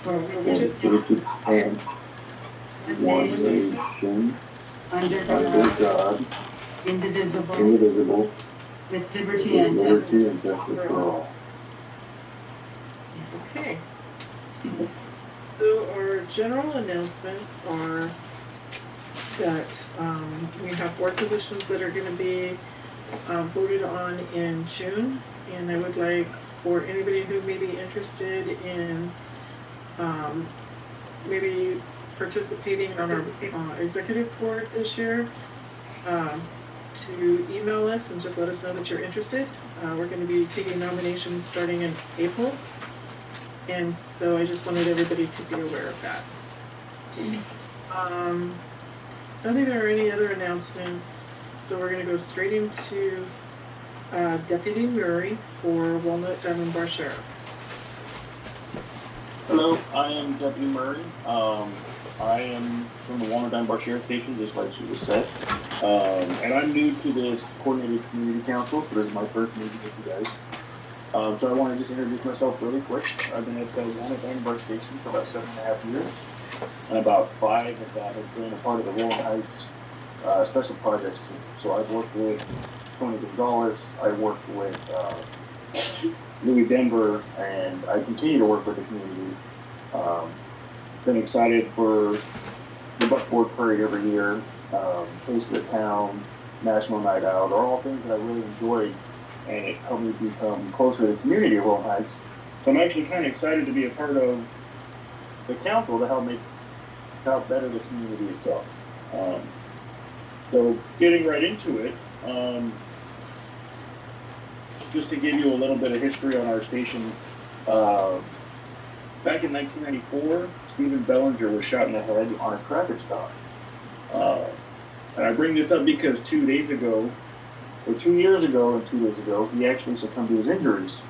for religious and one nation, under God, indivisible, with liberty and justice for all. Okay. So our general announcements are that we have board positions that are going to be voted on in June, and I would like for anybody who may be interested in maybe participating on our executive board this year to email us and just let us know that you're interested. We're going to be taking nominations starting in April, and so I just wanted everybody to be aware of that. I don't think there are any other announcements, so we're going to go straight into Deputy Murray for Walnut Diamond Bar Sheriff. Hello, I am Deputy Murray. I am from the Walnut Diamond Bar Sheriff Station, just like she just said. And I'm new to this coordinated community council, so this is my first meeting with you guys. So I want to just introduce myself really quick. I've been at the Walnut Diamond Bar Station for about 7.5 years, and about 5 of that have been a part of the Rolling Heights Special Projects team. So I've worked with Tony Gonzalez, I worked with Louis Denver, and I continue to work with the community. Been excited for the Buckboard Parade every year, Taste of the Town, National Night Out, are all things that I really enjoyed, and it helped me become closer to the community of Rolling Heights. So I'm actually kind of excited to be a part of the council to help better the community itself. So getting right into it, just to give you a little bit of history on our station, back in 1994, Stephen Bellinger was shot in the head on a traffic stop. And I bring this up because 2 years ago, he actually succumbed to his injuries.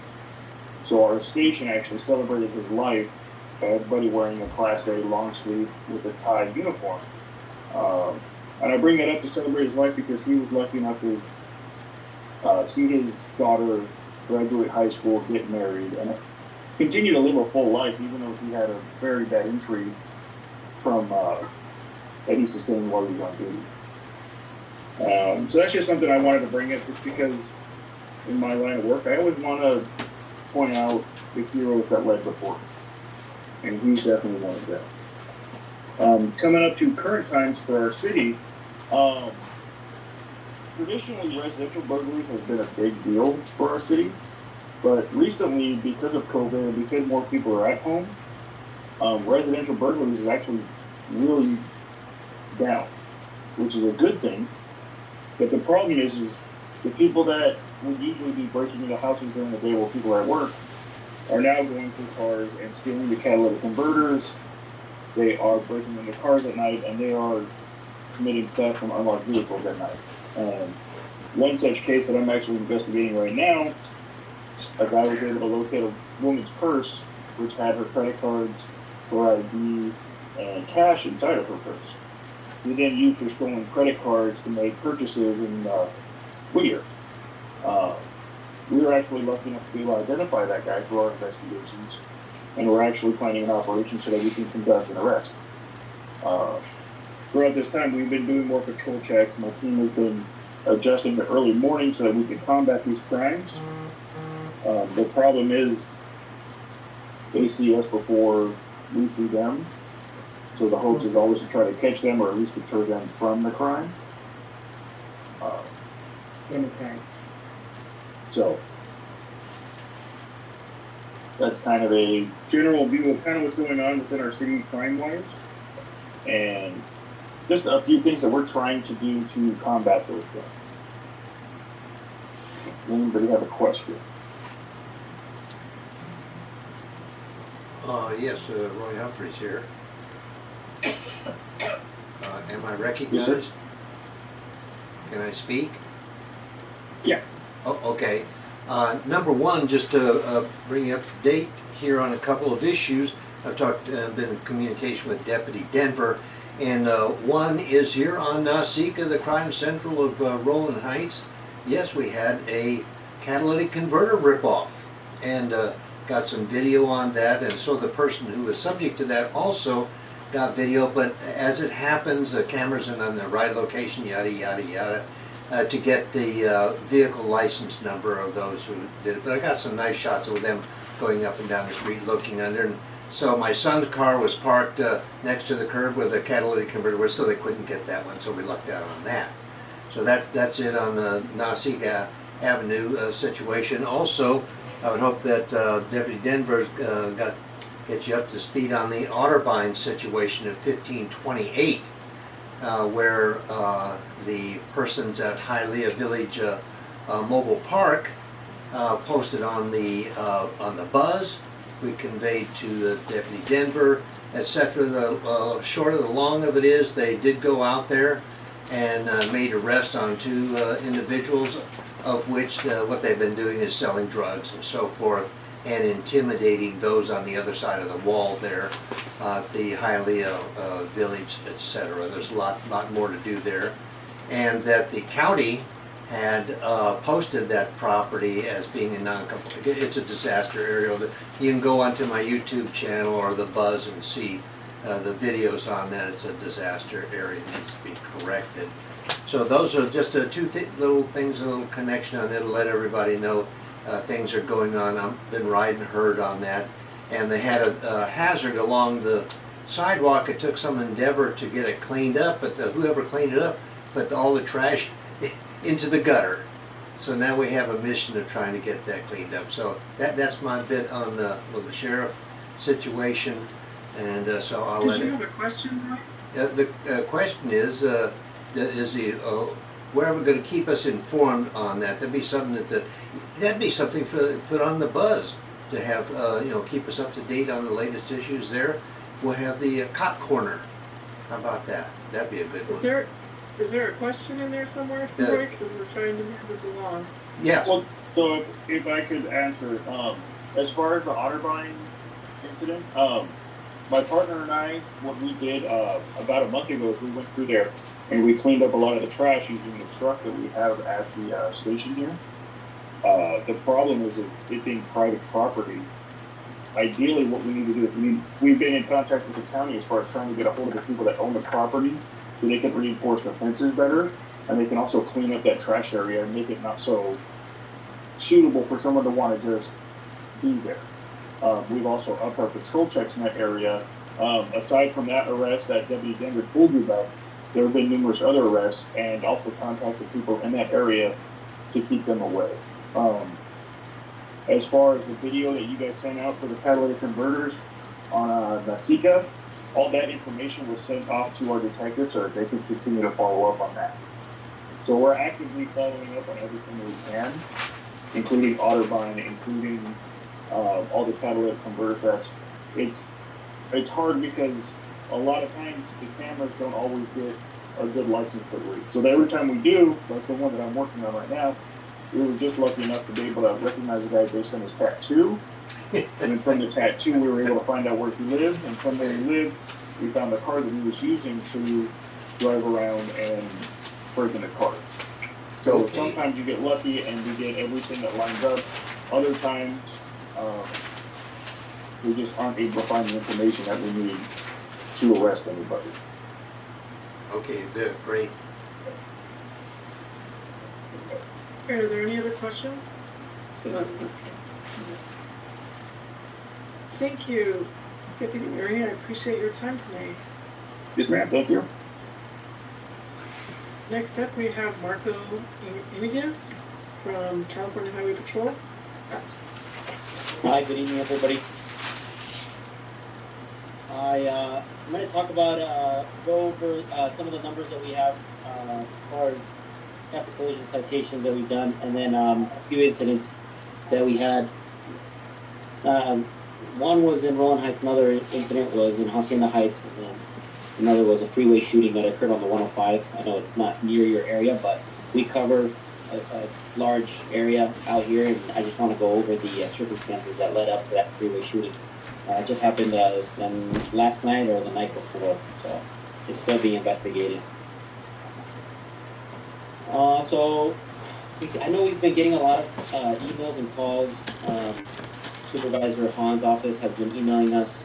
So our station actually celebrated his life by everybody wearing a Class A long sleeve with a tie uniform. And I bring that up to celebrate his life because he was lucky enough to see his daughter graduate high school, get married, and continue to live a full life, even though he had a very bad injury from that he sustained while he was on duty. So that's just something I wanted to bring up, just because in my line of work, I always want to point out the heroes that led before, and he's definitely one of them. Coming up to current times for our city, traditionally residential burglaries has been a big deal for our city, but recently, because of COVID and because more people are at home, residential burglaries is actually really down, which is a good thing. But the problem is the people that would usually be breaking into houses during the day while people are at work are now going through cars and stealing the catalytic converters. They are breaking into cars at night, and they are committing theft from unlocked vehicles at night. One such case that I'm actually investigating right now, a guy was able to locate a woman's purse, which had her credit cards, her ID, and cash inside of her purse. He then used her stolen credit cards to make purchases in Whittier. We were actually lucky enough to be able to identify that guy through our investigations, and we're actually planning an operation so that we can conduct an arrest. Throughout this time, we've been doing more patrol checks. My team has been adjusting to early morning so that we can combat these crimes. The problem is they see us before we see them. So the hope is always to try to catch them, or at least deter them from the crime. So that's kind of a general view of kind of what's going on within our city crime-wise, and just a few things that we're trying to do to combat those things. Does anybody have a question? Yes, Roy Humphreys here. Am I recognized? Yes, Can I speak? Yeah. Oh, okay. Number one, just to bring you up to date here on a couple of issues. I've been in communication with Deputy Denver, and one is here on Sika, the crime central of Rolling Heights. Yes, we had a catalytic converter ripoff, and got some video on that, and so the person who was subject to that also got video, but as it happens, the cameras are in the right location, yada, yada, yada, to get the vehicle license number of those who did it. But I got some nice shots of them going up and down the street looking under. And so my son's car was parked next to the curb where the catalytic converter was, so they couldn't get that one, so we lucked out on that. So that's it on the Nasika Avenue situation. Also, I would hope that Deputy Denver get you up to speed on the Otterbein situation at 1528, where the persons at Hialeah Village Mobile Park posted on the buzz. We conveyed to Deputy Denver, etc. The short of the long of it is they did go out there and made arrests on 2 individuals, of which what they've been doing is selling drugs and so forth, and intimidating those on the other side of the wall there, the Hialeah Village, etc. There's a lot more to do there. And that the county had posted that property as being a non-compliant. It's a disaster area. You can go onto my YouTube channel or the Buzz and see the videos on that. It's a disaster area, it needs to be corrected. So those are just 2 little things, a little connection on it to let everybody know things are going on. I've been riding herd on that, and they had a hazard along the sidewalk. It took some endeavor to get it cleaned up, but whoever cleaned it up put all the trash into the gutter. So now we have a mission of trying to get that cleaned up. So that's my bit on the sheriff situation, and so I'll let Did you it. have a question, Roy? The question is he where are we going to keep us informed on that? That'd be something that'd be something for put on the buzz to have keep us up to date on the latest issues there. We'll have the cop corner. How about that? That'd be a good one. Is there a question in there somewhere, Roy? Because we're trying to move this along. Yeah. Well, so if I could answer, as far as the Otterbein incident, my partner and I, what we did about a month ago is we went through there and we cleaned up a lot of the trash using the truck that we have at the station here. The problem is it being private property. Ideally, what we need to do is we've been in contact with the county as far as trying to get a hold of the people that own the property so they can reinforce the fences better, and they can also clean up that trash area and make it not so suitable for someone to want to just be there. We've also upped our patrol checks in that area. Aside from that arrest that Deputy Denver told you about, there have been numerous other arrests, and also contacted people in that area to keep them away. As far as the video that you guys sent out for the catalytic converters on Nasika, all that information was sent off to our detectives so that they could continue to follow up on that. So we're actively following up on everything that we can, including Otterbein, including all the catalytic converter thefts. It's hard because a lot of times the cameras don't always get a good license plate read. So every time we do, like the one that I'm working on right now, we were just lucky enough to be able to recognize the guy based on his tattoo. And then from the tattoo, we were able to find out where he lived. And from where he lived, we found the car that he was using to drive around and break into cars. So sometimes you get lucky and you get everything that lines up. Other times, we just aren't able to find the information that we need to arrest anybody. Okay, good, great. Are there any other questions? Thank you, Deputy Mary. I appreciate your time tonight. Yes, ma'am. Thank you. Next up, we have Marco Inigas from California Highway Patrol. Hi, good evening, everybody. I'm going to talk about, go over some of the numbers that we have as far as traffic collision citations that we've done, and then a few incidents that we had. One was in Roland Heights, another incident was in Hacienda Heights, and then another was a freeway shooting that occurred on the 105. I know it's not near your area, but we cover a large area out here, and I just want to go over the circumstances that led up to that freeway shooting. It just happened last night or the night before, so it's still being investigated. So I know we've been getting a lot of emails and calls. Supervisor Hahn's office has been emailing us,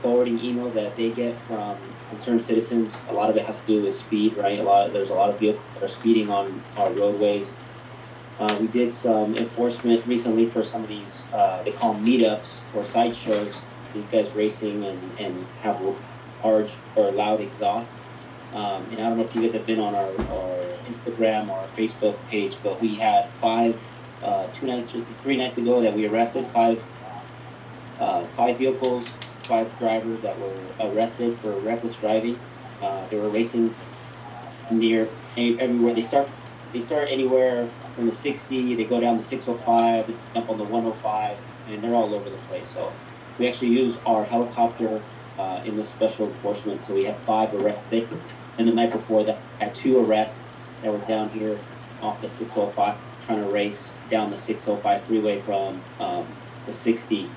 forwarding emails that they get from concerned citizens. A lot of it has to do with speed, right? There's a lot of vehicles that are speeding on our roadways. We did some enforcement recently for some of these, they call them meetups or sideshows. These guys racing and have large or loud exhaust. And I don't know if you guys have been on our Instagram or our Facebook page, but we had 3 nights ago that we arrested five vehicles, 5 drivers that were arrested for reckless driving. They were racing near everywhere. They start anywhere from the 60, they go down the 605, they jump on the 105, and they're all over the place. So we actually use our helicopter in this special enforcement. So we had 5 arrested. And the night before that, had 2 arrests that were down here off the 605, trying to race down the 605 freeway from the 60,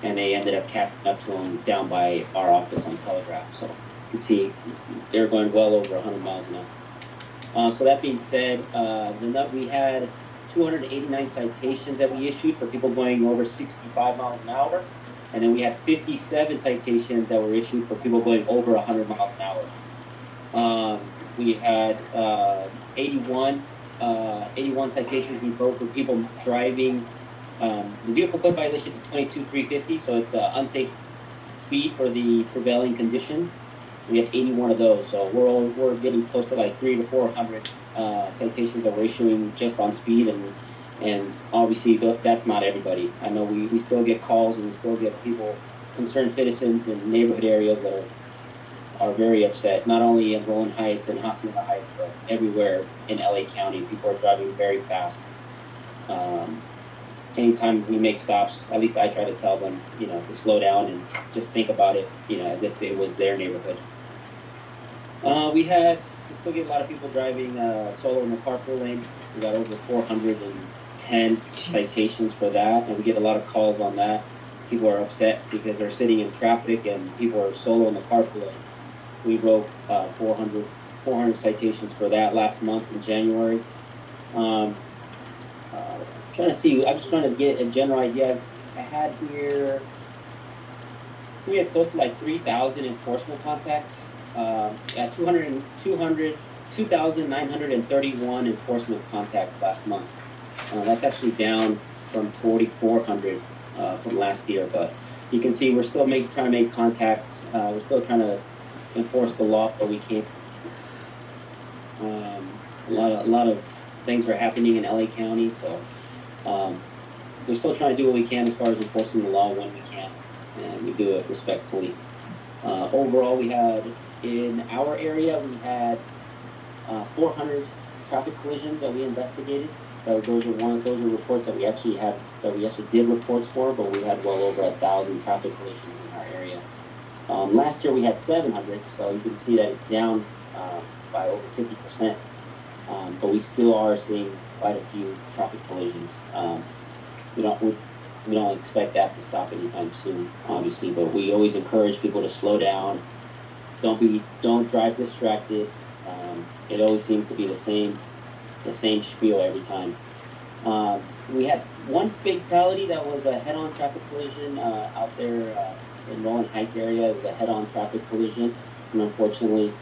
and they ended up catching up to them down by our office on Telegraph. So you can see they're going well over 100 miles an hour. So that being said, we had 289 citations that we issued for people going over 65 miles an hour, and then we had 57 citations that were issued for people going over 100 miles an hour. We had 81 citations we wrote for people driving. The vehicle code violation is 22,350, so it's unsafe speed for the prevailing conditions. We had 81 of those, so we're getting close to like 300 to 400 citations that we're issuing just on speed, and obviously that's not everybody. I know we still get calls and we still get people, concerned citizens in neighborhood areas that are very upset, not only in Roland Heights and Hacienda Heights, but everywhere in LA County. People are driving very fast. Anytime we make stops, at least I try to tell them, to slow down and just think about it, as if it was their neighborhood. We still get a lot of people driving solo in the carpool lane. We got over 410 citations for that, and we get a lot of calls on that. People are upset because they're sitting in traffic and people are solo in the carpool lane. We wrote 400 citations for that last month in January. I'm just trying to get a general idea. I had here, we had close to like 3,000 enforcement contacts. 2,931 enforcement contacts last month. That's actually down from 4,400 from last year, but you can see we're still trying to make contacts. We're still trying to enforce the law, but we can't. A lot of things are happening in LA County, so we're still trying to do what we can as far as enforcing the law when we can, and we do it respectfully. Overall, we had in our area 400 traffic collisions that we investigated. Those are reports that we actually did reports for, but we had well over 1,000 traffic collisions in our area. Last year we had 700, so you can see that it's down by over 50%. But we still are seeing quite a few traffic collisions. We don't expect that to stop anytime soon, obviously, but we always encourage people to slow down. Don't drive distracted. It always seems to be the same spiel every time. We had one fatality that was a head-on traffic collision out there in Roland Heights area. It was a head-on traffic collision, and unfortunately,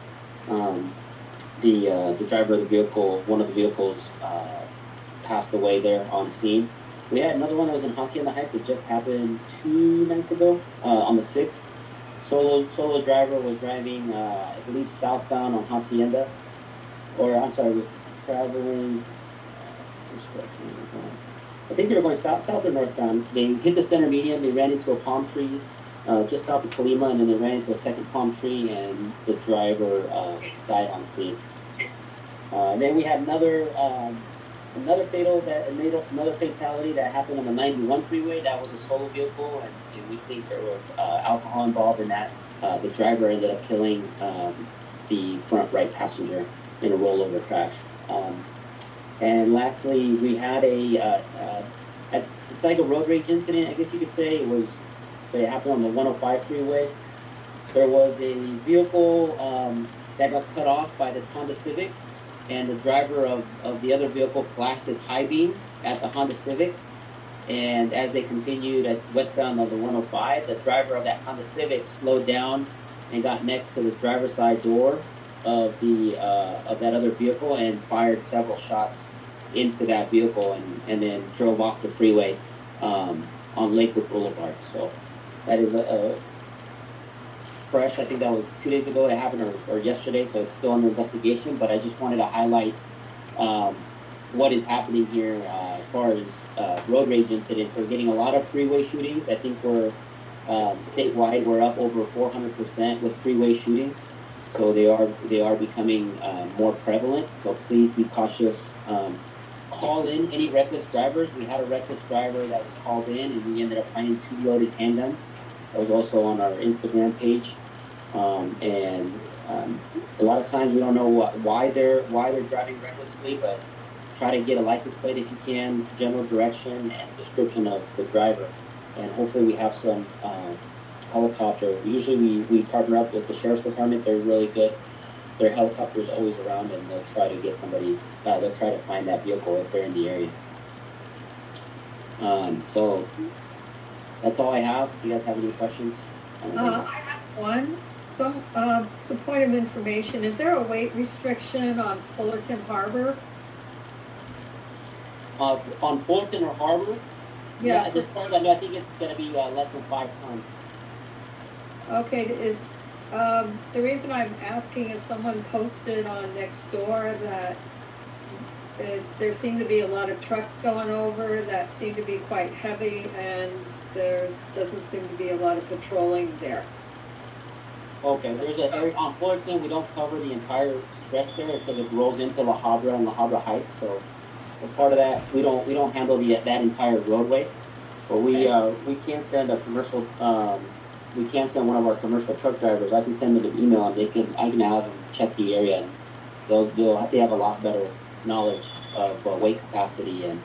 the driver of the vehicle, one of the vehicles, passed away there on scene. We had another one that was in Hacienda Heights. It just happened 2 nights ago on the 6th. Solo driver was driving, I believe, southbound on Hacienda, was traveling. I think they were going south or northbound. They hit the center median. They ran into a palm tree just south of Colima, and then they ran into a second palm tree, and the driver died on scene. Then we had another fatality that happened on the 91 freeway. That was a solo vehicle, and we think there was alcohol involved in that. The driver ended up killing the front right passenger in a rollover crash. And lastly, we had it's like a road rage incident, I guess you could say. It happened on the 105 freeway. There was a vehicle that got cut off by this Honda Civic, and the driver of the other vehicle flashed its high beams at the Honda Civic, And as they continued at westbound on the 105, the driver of that Honda Civic slowed down and got next to the driver's side door of that other vehicle and fired several shots into that vehicle and then drove off the freeway on Lakewood Boulevard. So that is a fresh. I think that was 2 days ago it happened, or yesterday, so it's still under investigation. But I just wanted to highlight what is happening here as far as road rage incidents. We're getting a lot of freeway shootings. I think we're statewide, we're up over 400% with freeway shootings. So they are becoming more prevalent. So please be cautious. Call in any reckless drivers. We had a reckless driver that was called in, and we ended up finding 2 loaded handguns. That was also on our Instagram page. A lot of times we don't know why they're driving recklessly, but try to get a license plate if you can, general direction and description of the driver, and hopefully we have some helicopter. Usually we partner up with the sheriff's department. They're really good. Their helicopter's always around, and they'll try to get somebody. They'll try to find that vehicle if they're in the area. So that's all I have. If you guys have any questions? I have one. Some point of information. Is there a weight restriction on Fullerton Harbor? On Fullerton or Harbor? Yeah. As far as I know, I think it's going to be less than 5 tons. Okay. The reason I'm asking is someone posted on Nextdoor that there seem to be a lot of trucks going over that seem to be quite heavy, and there doesn't seem to be a lot of patrolling there. Okay, there's an area on Fullerton. We don't cover the entire stretch there because it rolls into La Habra and La Habra Heights. So part of that, we don't handle that entire roadway. But we can send a commercial. We can send one of our commercial truck drivers. I can send them an email, and I can have them check the area, and they have a lot better knowledge of weight capacity and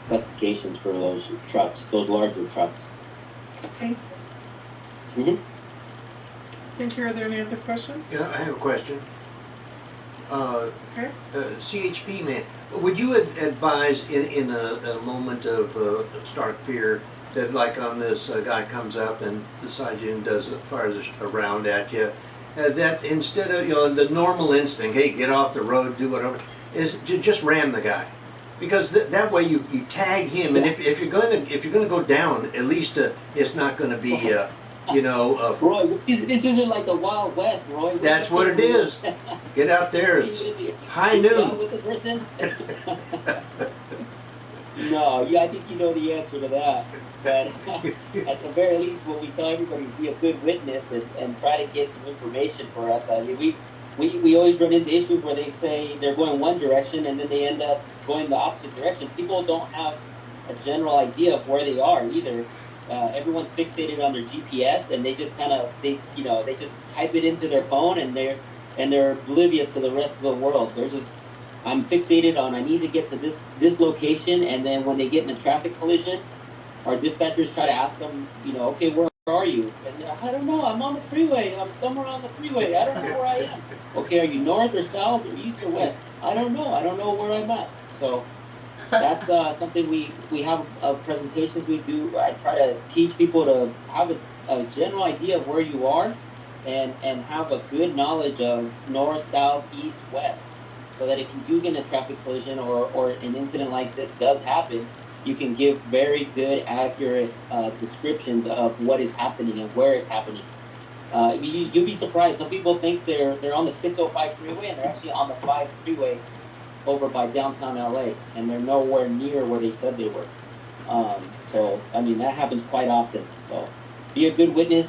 specifications for those trucks, those larger trucks. Okay. Mm-hmm. Thank you. Are there any other questions? Yeah, I have a question. Okay. CHP man, would you advise in a moment of stark fear that, like on this guy comes up and beside you and fires a round at you, that instead of the normal instinct, hey, get off the road, do whatever, is to just ram the guy, because that way you tag him, and if you're going to go down, at least it's not going to be Roy, this isn't like the Wild West, Roy. That's what it is. Get out there. It's high noon. With the person. No, I think you know the answer to that. But at the very least, what we tell everybody, be a good witness and try to get some information for us. I mean, we always run into issues where they say they're going one direction and then they end up going the opposite direction. People don't have a general idea of where they are either. Everyone's fixated on their GPS, and they just they just type it into their phone, and they're oblivious to the rest of the world. I'm fixated on I need to get to this location, and then when they get in a traffic collision, our dispatchers try to ask them, okay, where are you? And I don't know, I'm on the freeway. I'm somewhere on the freeway. I don't know where I am. Okay, are you north or south or east or west? I don't know. I don't know where I'm at. So that's something we have presentations we do. I try to teach people to have a general idea of where you are and have a good knowledge of north, south, east, west, so that if you do get in a traffic collision or an incident like this does happen, you can give very good, accurate descriptions of what is happening and where it's happening. You'll be surprised. Some people think they're on the 605 freeway, and they're actually on the 5 freeway over by downtown LA, and they're nowhere near where they said they were. So I mean, that happens quite often. So be a good witness.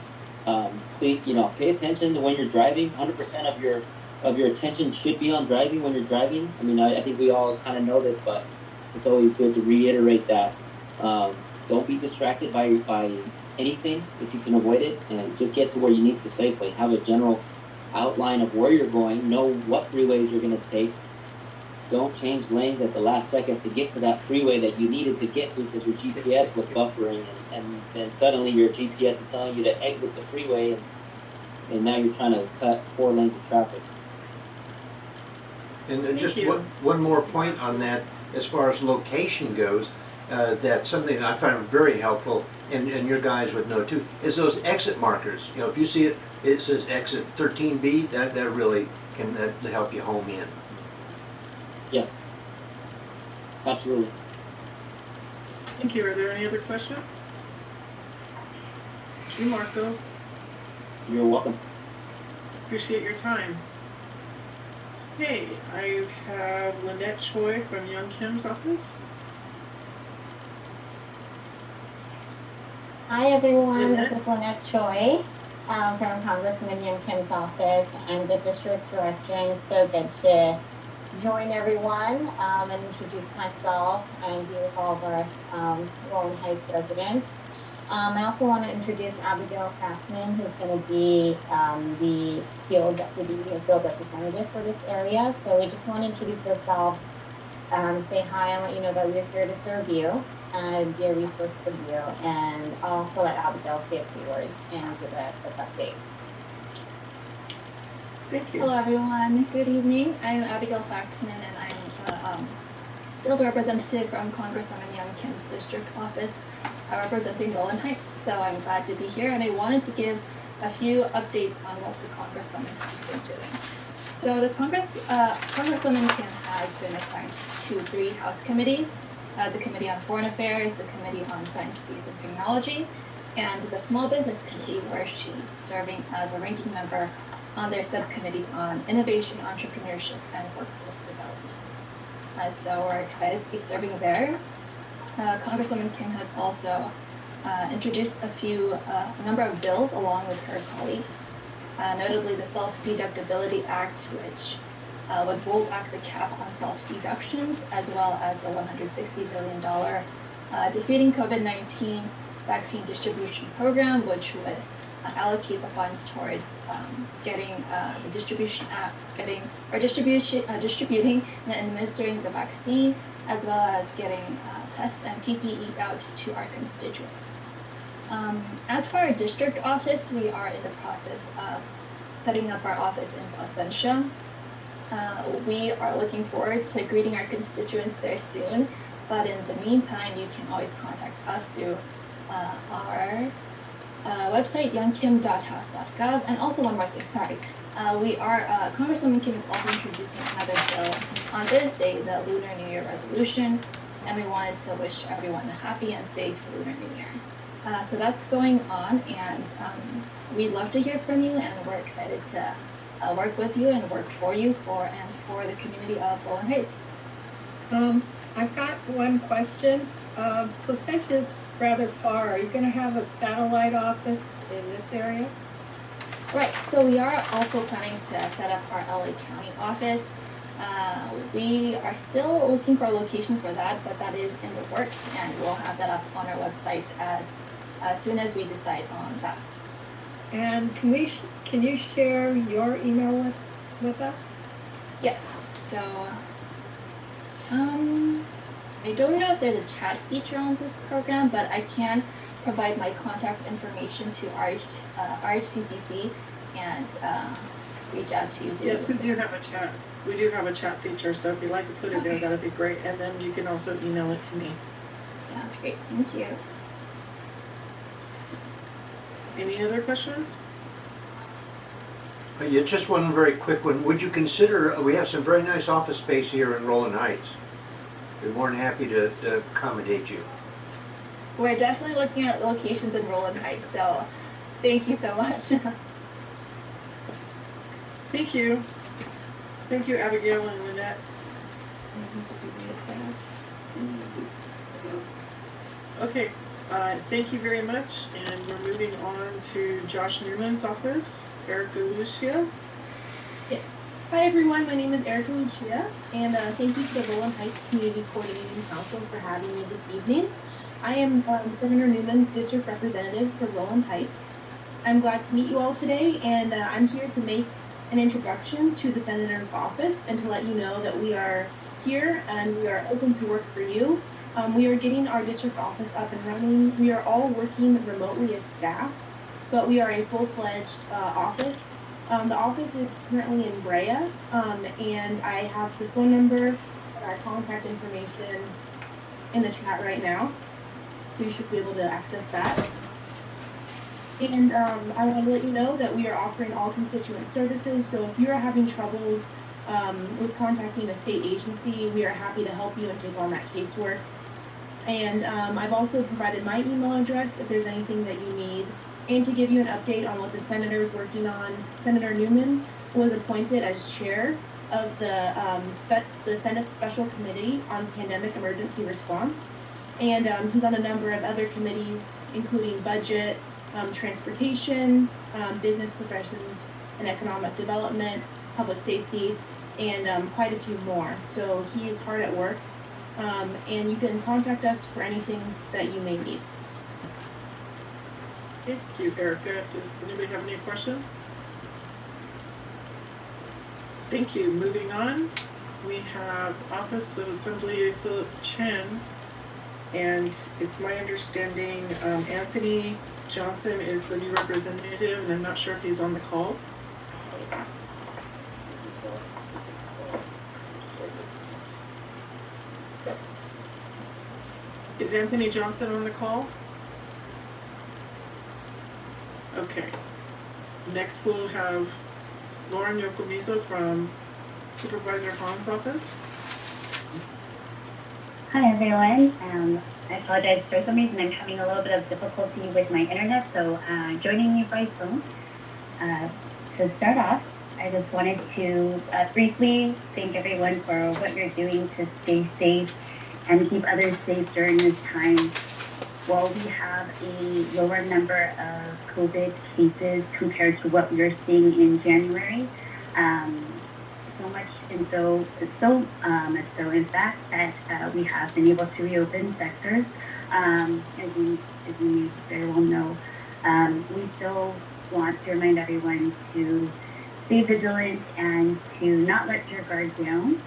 Please, pay attention to when you're driving. 100% of your attention should be on driving when you're driving. I mean, I think we all kind of know this, but it's always good to reiterate that. Don't be distracted by anything if you can avoid it, and just get to where you need to safely. Have a general outline of where you're going. Know what freeways you're going to take. Don't change lanes at the last second to get to that freeway that you needed to get to because your GPS was buffering, and then suddenly your GPS is telling you to exit the freeway, and now you're trying to cut 4 lanes of traffic. And just one more point on that, as far as location goes, that something I find very helpful, and your guys would know too, is those exit markers. You know, if you see it says exit 13B, that really can help you home in. Yes. Absolutely. Thank you. Are there any other questions? You, Marco. You're welcome. Appreciate your time. Hey, I have Lynette Choi from Young Kim's office. Hi everyone, Lynette? this is Lynette Choi from Congressman Young Kim's office. I'm the district director, and so good to join everyone and introduce myself and be with all of our Rolling Heights residents. I also want to introduce Abigail Craftman, who's going to be the field representative for this area. So we just want to introduce ourselves, say hi, and let you know that we're here to serve you and be a resource for you. And I'll also let Abigail say a few words and give a quick update. Thank you. Hello everyone, good evening. I'm Abigail Faxman and I'm a field representative from Congresswoman Young Kim's district office representing Rolling Heights. So I'm glad to be here and I wanted to give a few updates on what the Congresswoman has been doing. So the Congresswoman Kim has been assigned to 3 House committees, the Committee on Foreign Affairs, the Committee on Science, Space and Technology, and the Small Business Committee, where she's serving as a ranking member on their subcommittee on innovation, entrepreneurship, and workforce development. So we're excited to be serving there. Congresswoman Kim has also introduced a number of bills along with her colleagues, notably the SALT Deductibility Act, which would roll back the cap on SALT deductions, as well as the $160 billion Defeating COVID-19 Vaccine Distribution Program, which would allocate the funds towards getting the distributing and administering the vaccine, as well as getting tests and PPE out to our constituents. As for our district office, we are in the process of setting up our office in Placentia. We are looking forward to greeting our constituents there soon, but in the meantime, you can always contact us through our website, youngkim.house.gov. And also one more thing, sorry. Congresswoman Kim is also introducing another bill on Thursday, the Lunar New Year resolution, and we wanted to wish everyone a happy and safe Lunar New Year. So that's going on, and we'd love to hear from you, and we're excited to work with you and work for you for the community of Rolling Heights. I've got one question. Placenta's rather far. Are you going to have a satellite office in this area? Right, so we are also planning to set up our LA County office. We are still looking for a location for that, but that is in the works, and we'll have that up on our website as soon as we decide on that. And can you share your email with us? Yes, so I don't know if there's a chat feature on this program, but I can provide my contact information to RHCCC and reach out to you. Yes, we do have a chat. We do have a chat feature, so if you'd like to put it there, that'd be great. And then you can also email it to me. Sounds great. Thank you. Any other questions? Yeah, just one very quick one. Would you consider, we have some very nice office space here in Rolling Heights. We're more than happy to accommodate you. We're definitely looking at locations in Rolling Heights, so thank you so much. Thank you. Thank you, Abigail and Lynette. Okay, thank you very much, and we're moving on to Josh Newman's office. Erica Lucia. Yes. Hi everyone, my name is Erica Lucia, and thank you to the Rolling Heights Community Coordinating Council for having me this evening. I am Senator Newman's district representative for Rolling Heights. I'm glad to meet you all today, and I'm here to make an introduction to the Senator's office and to let you know that we are here and we are open to work for you. We are getting our district office up and running. We are all working remotely as staff, but we are a full-fledged office. The office is currently in Brea, and I have the phone number and our contact information in the chat right now, so you should be able to access that. And I want to let you know that we are offering all constituent services, so if you are having troubles with contacting a state agency, we are happy to help you and take on that casework. And I've also provided my email address if there's anything that you need. And to give you an update on what the senator is working on, Senator Newman was appointed as chair of the Senate Special Committee on Pandemic Emergency Response. And he's on a number of other committees, including budget, transportation, business professions and economic development, public safety, and quite a few more. So he is hard at work, and you can contact us for anything that you may need. Thank you, Erica. Does anybody have any questions? Thank you. Moving on, we have Office of Assembly Philip Chen, and it's my understanding Anthony Johnson is the new representative, and I'm not sure if he's on the call. Is Anthony Johnson on the call? Okay. Next we'll have Lauren Yokomizo from Supervisor Hahn's office. Hi everyone. I apologize, for some reason I'm having a little bit of difficulty with my internet, so joining you by phone. To start off, I just wanted to briefly thank everyone for what you're doing to stay safe and keep others safe during this time. While we have a lower number of COVID cases compared to what we were seeing in January, so in fact that we have been able to reopen sectors, as you very well know. We still want to remind everyone to stay vigilant and to not let your guard down.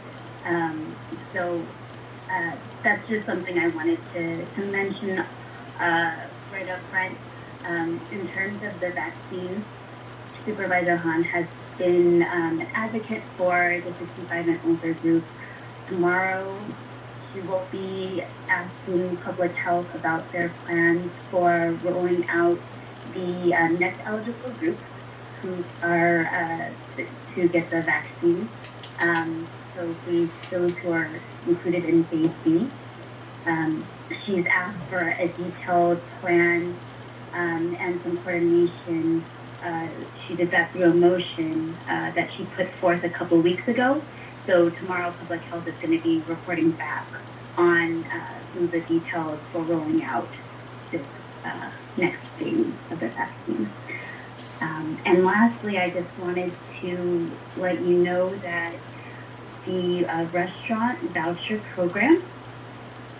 That's just something I wanted to mention right up front. In terms of the vaccine, Supervisor Hahn has been an advocate for the 65 and older group. Tomorrow, she will be asking public health about their plans for rolling out the next eligible group who are to get the vaccine. So those who are included in phase B. She's asked for a detailed plan and some coordination. She did that through a motion that she put forth a couple of weeks ago. So tomorrow, Public Health is going to be reporting back on some of the details for rolling out this next phase of the vaccine. And lastly, I just wanted to let you know that the restaurant voucher program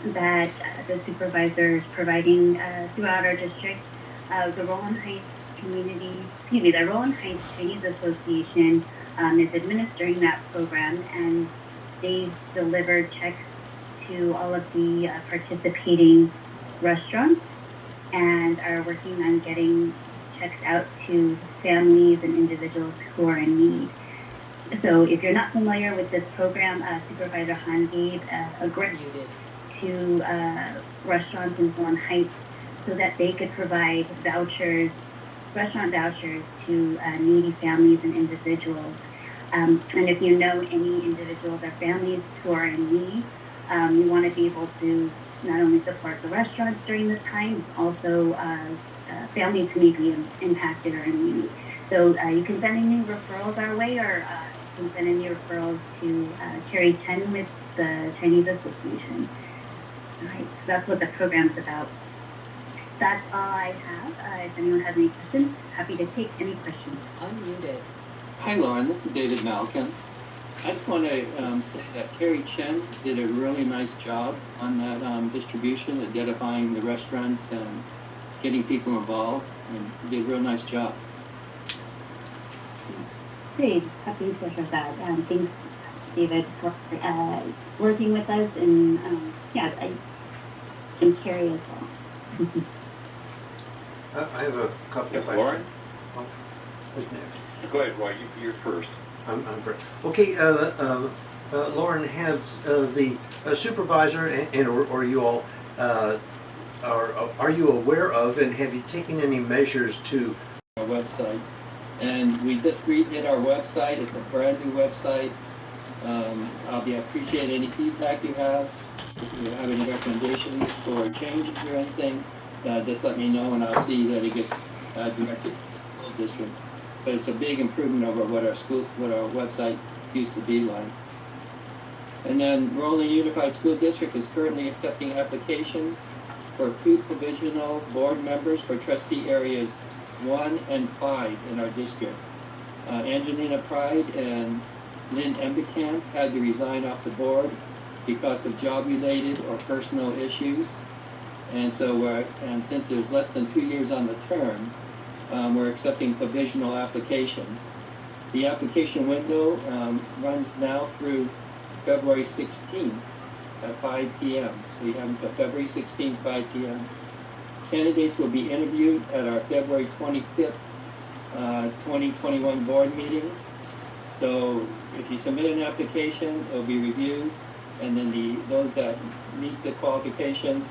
that the supervisor is providing throughout our district, the Rowland Heights Chinese Association is administering that program, and they've delivered checks to all of the participating restaurants and are working on getting checks out to families and individuals who are in need. So if you're not familiar with this program, Supervisor Hahn gave a grant to restaurants in Rowland Heights so that they could provide restaurant vouchers to needy families and individuals. And if you know any individuals or families who are in need, you want to be able to not only support the restaurants during this time, also families who may be impacted or in need. So you can send any referrals our way, or you can send any referrals to Carrie Chen with the Chinese Association. All right, so that's what the program's about. That's all I have. If anyone has any questions, happy to take any questions. Unmuted. Hi, Lauren. This is David Malkin. I just want to say that Carrie Chen did a really nice job on that distribution, identifying the restaurants and getting people involved, and did a real nice job. Great. Happy to hear that. Thanks, David, for working with us, and and Carrie as well. I have a couple of questions. Lauren? Who's next? Go ahead, Roy. You're first. I'm first. Okay, Lauren, have the supervisor or you all are you aware of, and have you taken any measures to our website? And we just redid our website. It's a brand new website. I'll appreciate any feedback you have. If you have any recommendations for changes or anything, just let me know, and I'll see that it gets directed to the school district. But it's a big improvement over what our website used to be like. And then Roland Unified School District is currently accepting applications for 2 provisional board members for trustee areas 1 and 5 in our district. Angelina Pride and Lynn Embekamp had to resign off the board because of job-related or personal issues. And so since there's less than 2 years on the term, we're accepting provisional applications. The application window runs now through February 16th at 5 p.m. So you have until February 16th, 5 p.m. Candidates will be interviewed at our February 25th, 2021 board meeting. So if you submit an application, it will be reviewed, and then those that meet the qualifications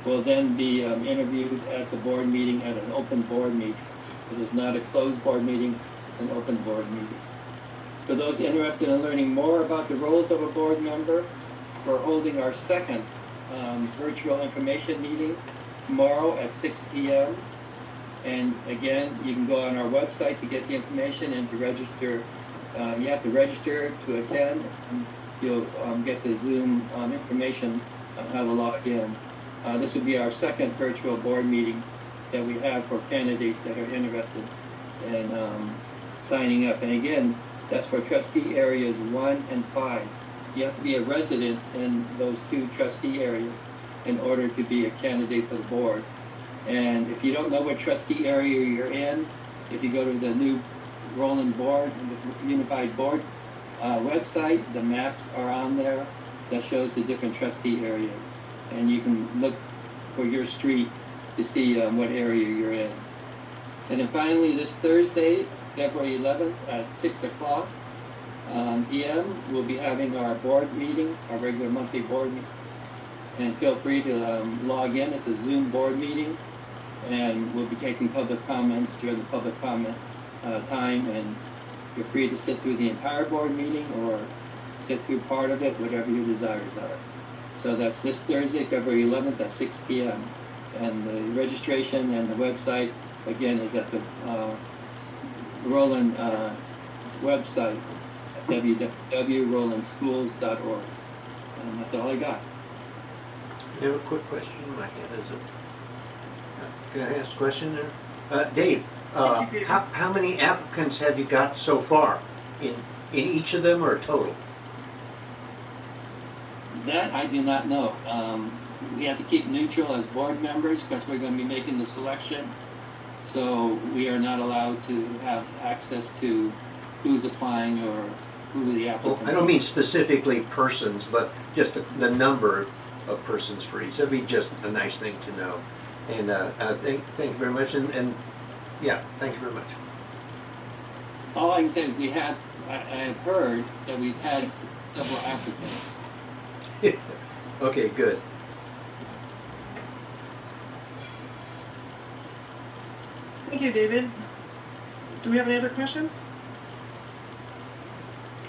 will then be interviewed at the board meeting at an open board meeting. It is not a closed board meeting, it's an open board meeting. For those interested in learning more about the roles of a board member, we're holding our second virtual information meeting tomorrow at 6 p.m. And again, you can go on our website to get the information and to register. You have to register to attend. You'll get the Zoom information on how to log in. This will be our second virtual board meeting that we have for candidates that are interested in signing up. And again, that's for trustee areas 1 and 5. You have to be a resident in those 2 trustee areas in order to be a candidate for the board. And if you don't know what trustee area you're in, if you go to the new Roland Board, the Unified Boards website, the maps are on there that shows the different trustee areas. And you can look for your street to see what area you're in. And then finally, this Thursday, February 11th at 6 o'clock p.m., we'll be having our board meeting, our regular monthly board meeting. And feel free to log in. It's a Zoom board meeting, and we'll be taking public comments during the public comment time, and you're free to sit through the entire board meeting or sit through part of it, whatever your desires are. So that's this Thursday, February 11th at 6 p.m. And the registration and the website, again, is at the Roland website at www.rolandschools.org. And that's all I got. I have a quick question in my head. Can I ask a question there? Dave, how many applicants have you got so far in each of them, or total? That I do not know. We have to keep neutral as board members because we're going to be making the selection. So we are not allowed to have access to who's applying or who the applicants are. I don't mean specifically persons, but just the number of persons for each. That'd be just a nice thing to know. And thank you very much. And yeah, thank you very much. All I can say is I have heard that we've had several applicants. Okay, good. Thank you, David. Do we have any other questions?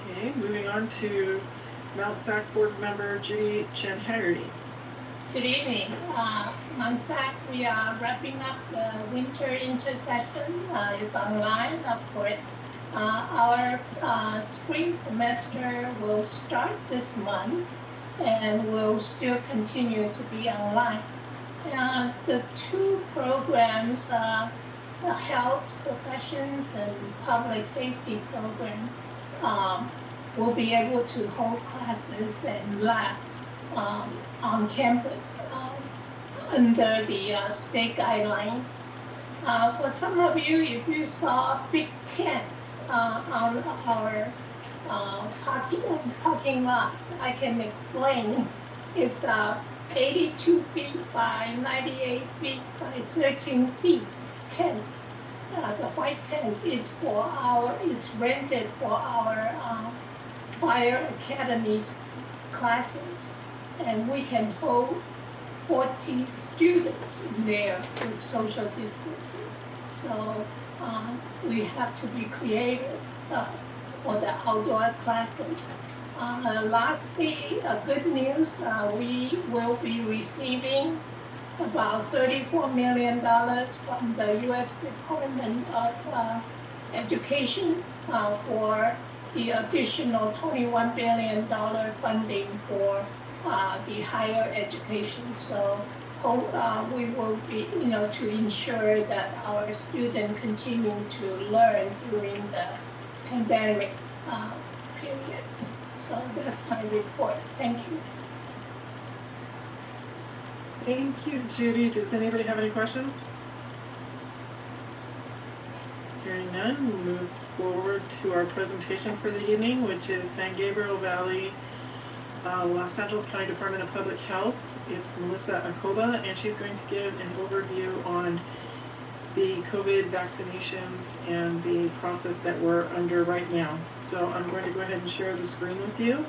Okay, moving on to Mount SAC board member Judy Haggerty. Good evening. On SAC, we are wrapping up the winter intersession. It's online, of course. Our spring semester will start this month and will still continue to be online. The 2 programs, the health professions and public safety programs, will be able to hold classes and lab on campus under the state guidelines. For some of you, if you saw a big tent on our parking lot, I can explain. It's 82 feet by 98 feet by 13 feet tent. The white tent is it's rented for fire academies classes, and we can hold 40 students in there with social distancing. So we have to be creative for the outdoor classes. Lastly, good news, we will be receiving about $34 million from the U.S. Department of Education for the additional $21 billion funding for the higher education. So we will be, to ensure that our students continue to learn during the pandemic period. So that's my report. Thank you. Thank you, Judy. Does anybody have any questions? Hearing none, we'll move forward to our presentation for the evening, which is San Gabriel Valley, Los Angeles County Department of Public Health. It's Melissa Acoba, and she's going to give an overview on the COVID vaccinations and the process that we're under right now. So I'm going to go ahead and share the screen with you.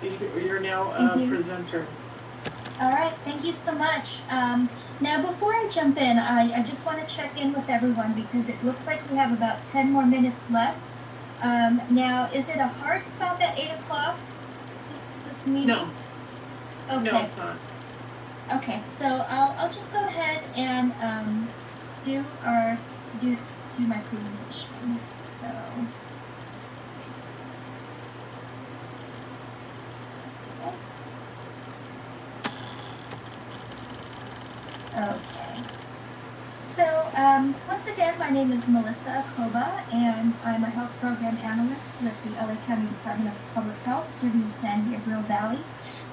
You're now a presenter. All right, thank you so much. Now, before I jump in, I just want to check in with everyone because it looks like we have about 10 more minutes left. Now, is it a hard stop at 8 o'clock, this meeting? No. Okay. No, it's not. Okay, so I'll just go ahead and do my presentation. So. Okay. So once again, my name is Melissa Acoba, and I'm a health program analyst with the LA County Department of Public Health, serving San Gabriel Valley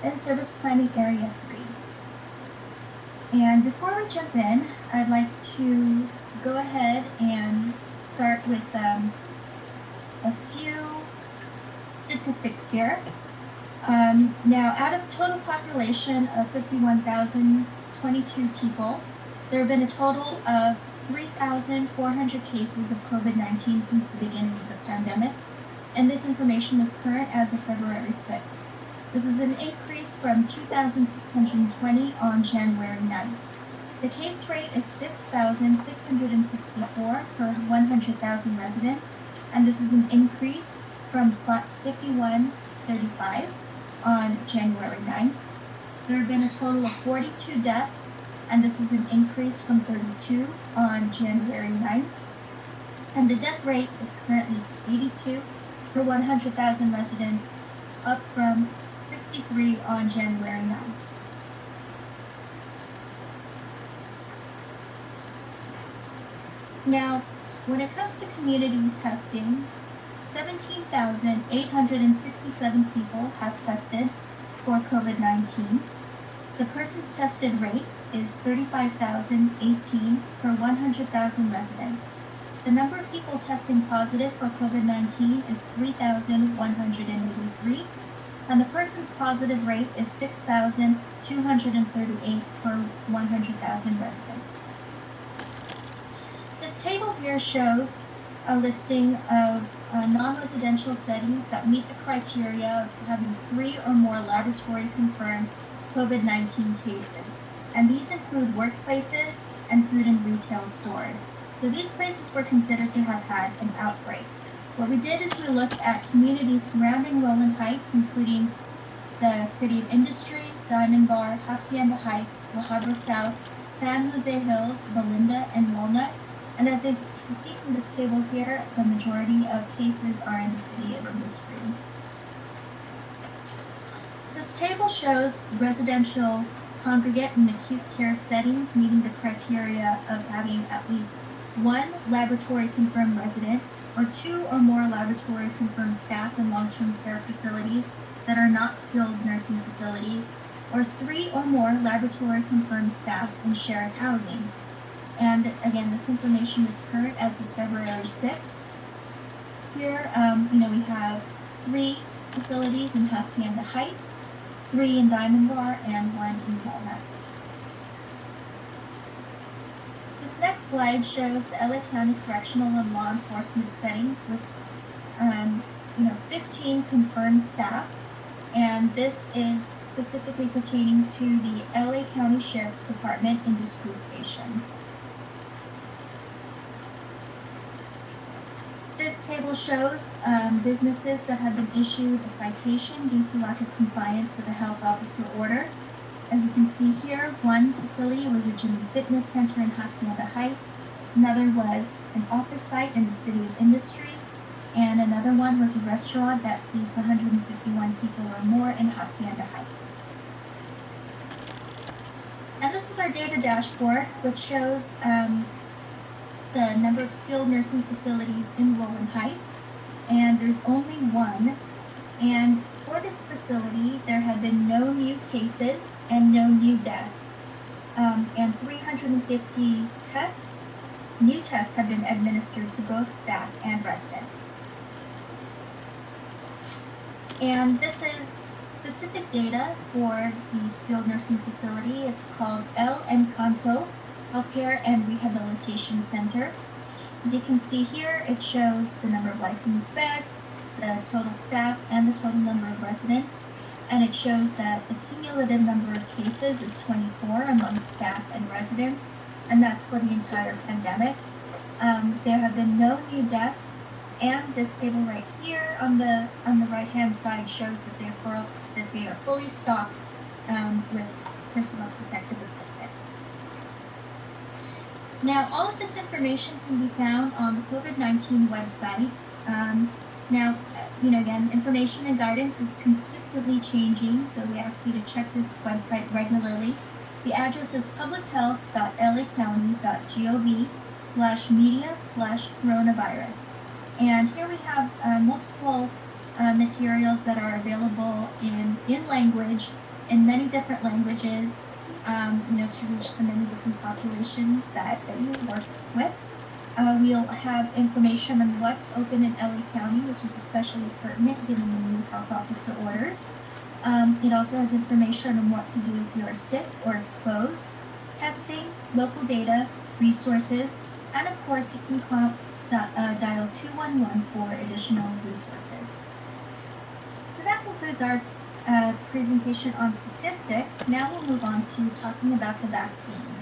and Service Planning Area 3. And before we jump in, I'd like to go ahead and start with a few statistics here. Now, out of a total population of 51,022 people, there have been a total of 3,400 cases of COVID-19 since the beginning of the pandemic, and this information is current as of February 6th. This is an increase from 2,620 on January 9th. The case rate is 6,664 per 100,000 residents, and this is an increase from 5135 on January 9th. There have been a total of 42 deaths, and this is an increase from 32 on January 9th. And the death rate is currently 82 per 100,000 residents, up from 63 on January 9th. Now, when it comes to community testing, 17,867 people have tested for COVID-19. The person's tested rate is 35,018 per 100,000 residents. The number of people testing positive for COVID-19 is 3,183, and the person's positive rate is 6,238 per 100,000 residents. This table here shows a listing of non-residential settings that meet the criteria of having 3 or more laboratory-confirmed COVID-19 cases, and these include workplaces and food and retail stores. So these places were considered to have had an outbreak. What we did is we looked at communities surrounding Rowland Heights, including the City of Industry, Diamond Bar, Hacienda Heights, La Habra South, San Jose Hills, Belinda, and Walnut. And as you can see from this table here, the majority of cases are in the City of Industry. This table shows residential, congregate, and acute care settings meeting the criteria of having at least 1 laboratory-confirmed resident or 2 or more laboratory-confirmed staff in long-term care facilities that are not skilled nursing facilities, or 3 or more laboratory-confirmed staff in shared housing. And again, this information is current as of February 6th. Here, we have 3 facilities in Hacienda Heights, 3 in Diamond Bar, and 1 in Walnut. This next slide shows the LA County Correctional and Law Enforcement settings with 15 confirmed staff, and this is specifically pertaining to the LA County Sheriff's Department Industry Station. This table shows businesses that have been issued a citation due to lack of compliance with a health officer order. As you can see here, one facility was a gym and fitness center in Hacienda Heights, another was an office site in the City of Industry, and another one was a restaurant that seats 151 people or more in Hacienda Heights. And this is our data dashboard, which shows the number of skilled nursing facilities in Rowland Heights, and there's only one. And for this facility, there have been no new cases and no new deaths, and 350 new tests have been administered to both staff and residents. And this is specific data for the skilled nursing facility. It's called El Encanto Healthcare and Rehabilitation Center. As you can see here, it shows the number of licensed beds, the total staff, and the total number of residents. And it shows that the cumulative number of cases is 24 among staff and residents, and that's for the entire pandemic. There have been no new deaths, and this table right here on the right-hand side shows that they are fully stocked with personal protective equipment. Now, all of this information can be found on the COVID-19 website. Again, information and guidance is consistently changing, so we ask you to check this website regularly. The address is publichealth.laccounty.gov/media/coronavirus. And here we have multiple materials that are available in language, in many different languages, to reach the many different populations that you work with. We'll have information on what's open in LA County, which is especially pertinent given the new health officer orders. It also has information on what to do if you're sick or exposed, testing, local data, resources, and of course you can dial 211 for additional resources. So that concludes our presentation on statistics. Now we'll move on to talking about the vaccine.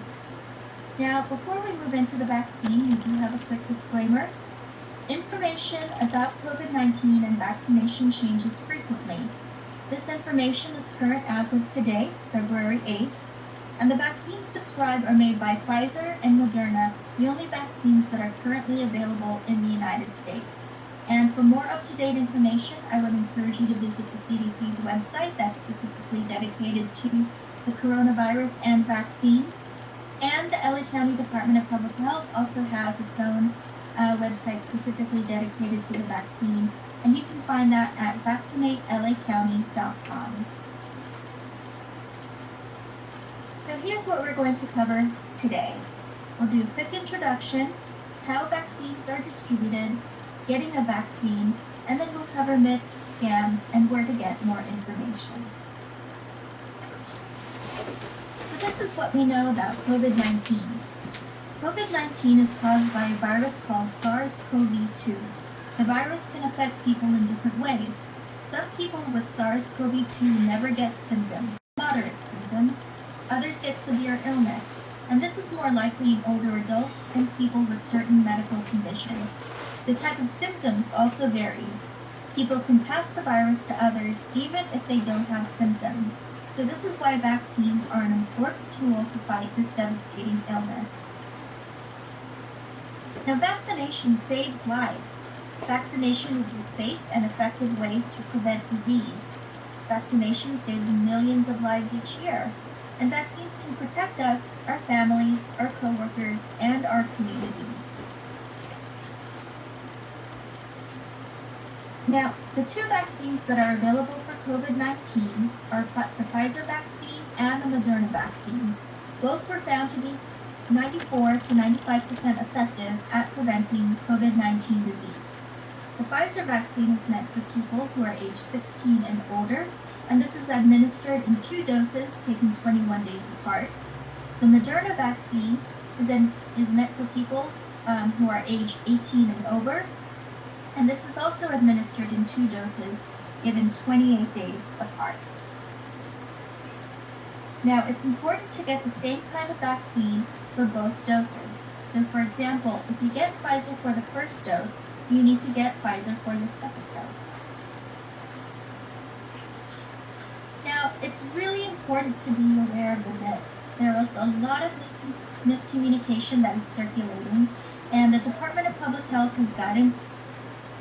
Now, before we move into the vaccine, we do have a quick disclaimer. Information about COVID-19 and vaccination changes frequently. This information is current as of today, February 8th, and the vaccines described are made by Pfizer and Moderna, the only vaccines that are currently available in the United States. And for more up-to-date information, I would encourage you to visit the CDC's website that's specifically dedicated to the coronavirus and vaccines. And the LA County Department of Public Health also has its own website specifically dedicated to the vaccine, and you can find that at vaccinatelacounty.com. So here's what we're going to cover today. We'll do a quick introduction, how vaccines are distributed, getting a vaccine, and then we'll cover myths, scams, and where to get more information. So this is what we know about COVID-19. COVID-19 is caused by a virus called SARS-CoV-2. The virus can affect people in different ways. Some people with SARS-CoV-2 never get symptoms, moderate symptoms. Others get severe illness, and this is more likely in older adults and people with certain medical conditions. The type of symptoms also varies. People can pass the virus to others even if they don't have symptoms. So this is why vaccines are an important tool to fight this devastating illness. Now, vaccination saves lives. Vaccination is a safe and effective way to prevent disease. Vaccination saves millions of lives each year, and vaccines can protect us, our families, our coworkers, and our communities. Now, the two vaccines that are available for COVID-19 are the Pfizer vaccine and the Moderna vaccine. Both were found to be 94 to 95% effective at preventing COVID-19 disease. The Pfizer vaccine is meant for people who are age 16 and older, and this is administered in 2 doses taken 21 days apart. The Moderna vaccine is meant for people who are age 18 and over, And this is also administered in 2 doses, given 28 days apart. Now, it's important to get the same kind of vaccine for both doses. So, for example, if you get Pfizer for the first dose, you need to get Pfizer for your second dose. Now, it's really important to be aware of the myths. There is a lot of miscommunication that is circulating, and the Department of Public Health has guidance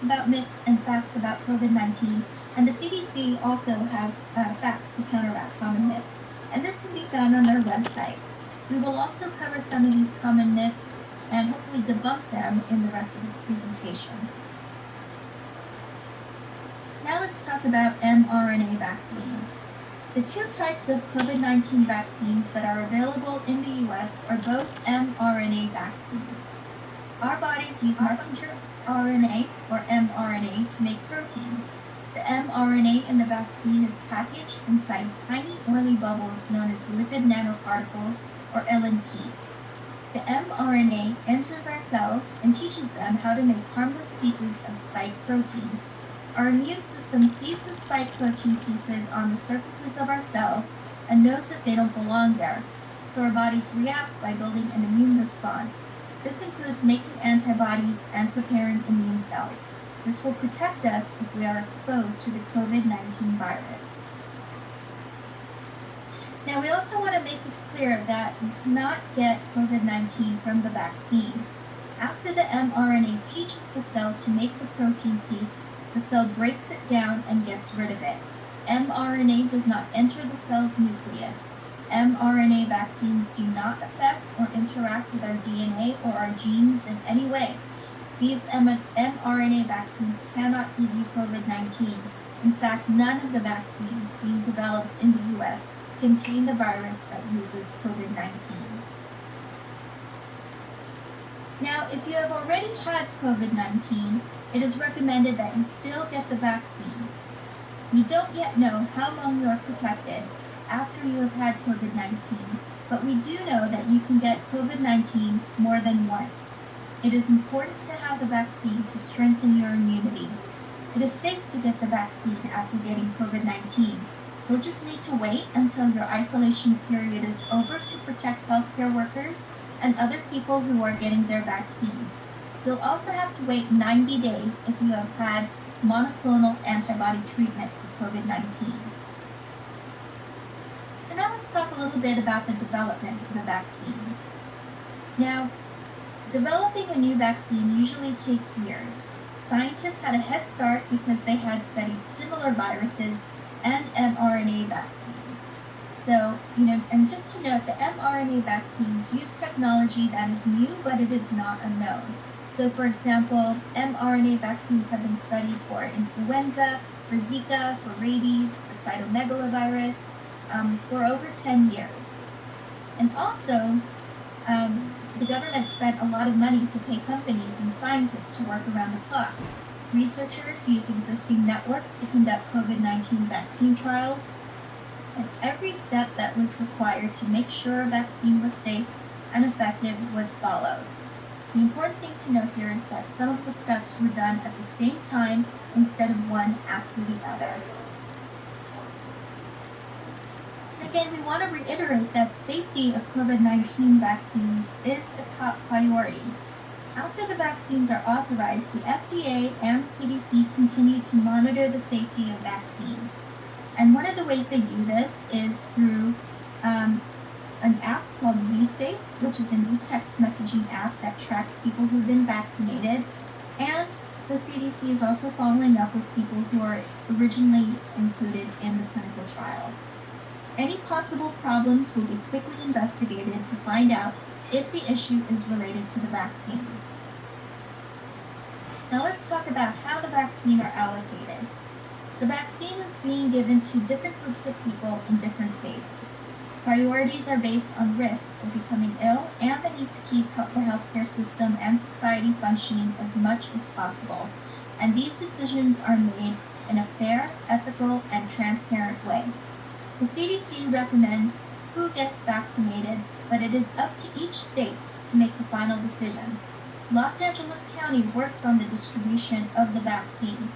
about myths and facts about COVID-19, and the CDC also has facts to counteract common myths, and this can be found on their website. We will also cover some of these common myths and hopefully debunk them in the rest of this presentation. Now let's talk about mRNA vaccines. The 2 types of COVID-19 vaccines that are available in the US are both mRNA vaccines. Our bodies use messenger RNA, or mRNA, to make proteins. The mRNA in the vaccine is packaged inside tiny oily bubbles known as lipid nanoparticles, or LNPs. The mRNA enters our cells and teaches them how to make harmless pieces of spike protein. Our immune system sees the spike protein pieces on the surfaces of our cells and knows that they don't belong there, so our bodies react by building an immune response. This includes making antibodies and preparing immune cells. This will protect us if we are exposed to the COVID-19 virus. Now, we also want to make it clear that you cannot get COVID-19 from the vaccine. After the mRNA teaches the cell to make the protein piece, the cell breaks it down and gets rid of it. mRNA does not enter the cell's nucleus. mRNA vaccines do not affect or interact with our DNA or our genes in any way. These mRNA vaccines cannot give you COVID-19. In fact, none of the vaccines being developed in the US contain the virus that uses COVID-19. Now, if you have already had COVID-19, it is recommended that you still get the vaccine. We don't yet know how long you are protected after you have had COVID-19, but we do know that you can get COVID-19 more than once. It is important to have the vaccine to strengthen your immunity. It is safe to get the vaccine after getting COVID-19. You'll just need to wait until your isolation period is over to protect healthcare workers and other people who are getting their vaccines. You'll also have to wait 90 days if you have had monoclonal antibody treatment for COVID-19. So now let's talk a little bit about the development of the vaccine. Now, developing a new vaccine usually takes years. Scientists had a head start because they had studied similar viruses and mRNA vaccines. So, and just to note, the mRNA vaccines use technology that is new, but it is not unknown. So, for example, mRNA vaccines have been studied for influenza, for Zika, for rabies, for cytomegalovirus, for over 10 years. And also, the government spent a lot of money to pay companies and scientists to work around the clock. Researchers used existing networks to conduct COVID-19 vaccine trials, and every step that was required to make sure a vaccine was safe and effective was followed. The important thing to note here is that some of the steps were done at the same time instead of one after the other. Again, we want to reiterate that safety of COVID-19 vaccines is a top priority. After the vaccines are authorized, the FDA and CDC continue to monitor the safety of vaccines. And one of the ways they do this is through an app called VSafe, which is a new text messaging app that tracks people who've been vaccinated. And the CDC is also following up with people who are originally included in the clinical trials. Any possible problems will be quickly investigated to find out if the issue is related to the vaccine. Now let's talk about how the vaccine are allocated. The vaccine is being given to different groups of people in different phases. Priorities are based on risk of becoming ill and the need to keep the healthcare system and society functioning as much as possible. And these decisions are made in a fair, ethical, and transparent way. The CDC recommends who gets vaccinated, but it is up to each state to make the final decision. Los Angeles County works on the distribution of the vaccine.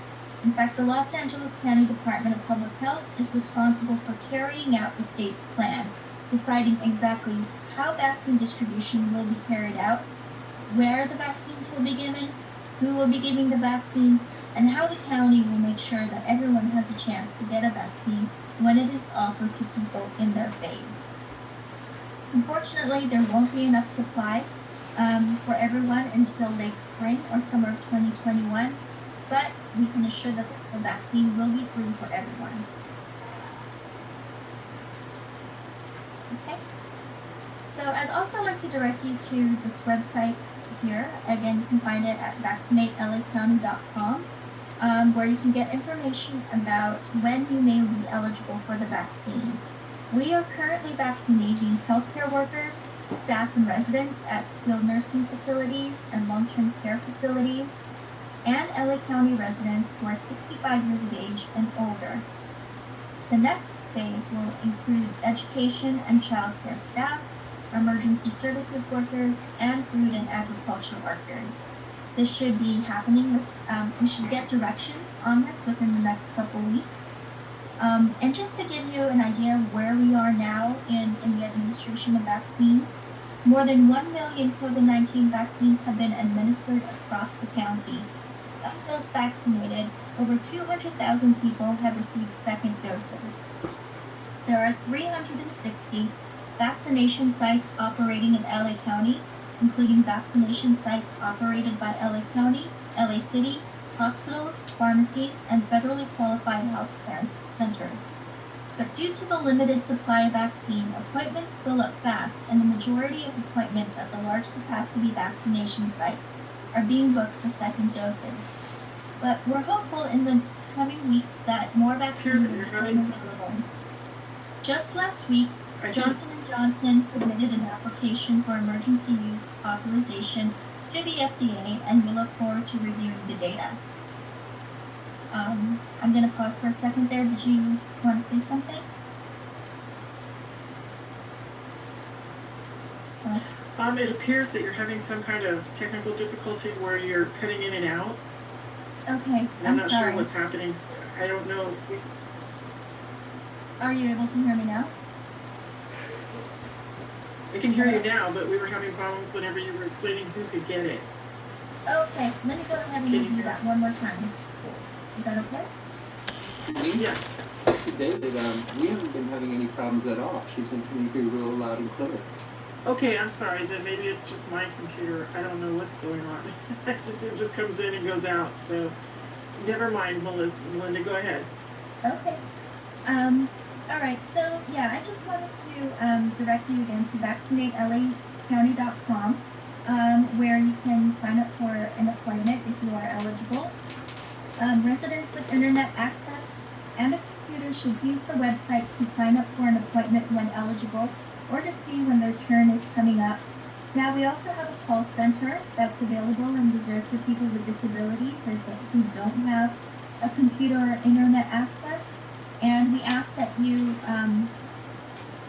In fact, the Los Angeles County Department of Public Health is responsible for carrying out the state's plan, deciding exactly how vaccine distribution will be carried out, where the vaccines will be given, who will be giving the vaccines, and how the county will make sure that everyone has a chance to get a vaccine when it is offered to people in their phase. Unfortunately, there won't be enough supply for everyone until late spring or summer of 2021, but we can assure that the vaccine will be free for everyone. Okay. So I'd also like to direct you to this website here. Again, you can find it at vaccinatelacounty.com, where you can get information about when you may be eligible for the vaccine. We are currently vaccinating healthcare workers, staff and residents at skilled nursing facilities and long-term care facilities, and LA County residents who are 65 years of age and older. The next phase will include education and child care staff, emergency services workers, and food and agriculture workers. This should be happening we should get directions on this within the next couple weeks. And just to give you an idea of where we are now in the administration of vaccine, more than 1 million COVID-19 vaccines have been administered across the county. Of those vaccinated, over 200,000 people have received second doses. There are 360 vaccination sites operating in LA County, including vaccination sites operated by LA County, LA City, hospitals, pharmacies, and federally qualified health centers. But due to the limited supply of vaccine, appointments fill up fast, and the majority of appointments at the large capacity vaccination sites are being booked for second doses. But we're hopeful in the coming weeks that more vaccines will become available. Just last week, Johnson & Johnson submitted an application for emergency use authorization to the FDA, and we look forward to reviewing the data. I'm going to pause for a second there. Did you want to say something? It appears that you're having some kind of technical difficulty where you're cutting in and out. Okay, I'm not sorry. sure what's happening. I don't know if we... Are you able to hear me now? I can hear you now, but we were having problems whenever you were explaining who could get it. Okay, let me go ahead and do that one more time. Is that okay? Yes. David, we haven't been having any problems at all. She's been coming through real loud and clear. Okay, I'm sorry. Then maybe it's just my computer. I don't know what's going on. It just comes in and goes out. So, never mind, Melinda. Go ahead. Okay. All right. So yeah, I just wanted to direct you again to vaccinatelacounty.com, where you can sign up for an appointment if you are eligible. Residents with internet access and a computer should use the website to sign up for an appointment when eligible, or to see when their turn is coming up. Now, we also have a call center that's available and reserved for people with disabilities or who don't have a computer or internet access. And we ask that you,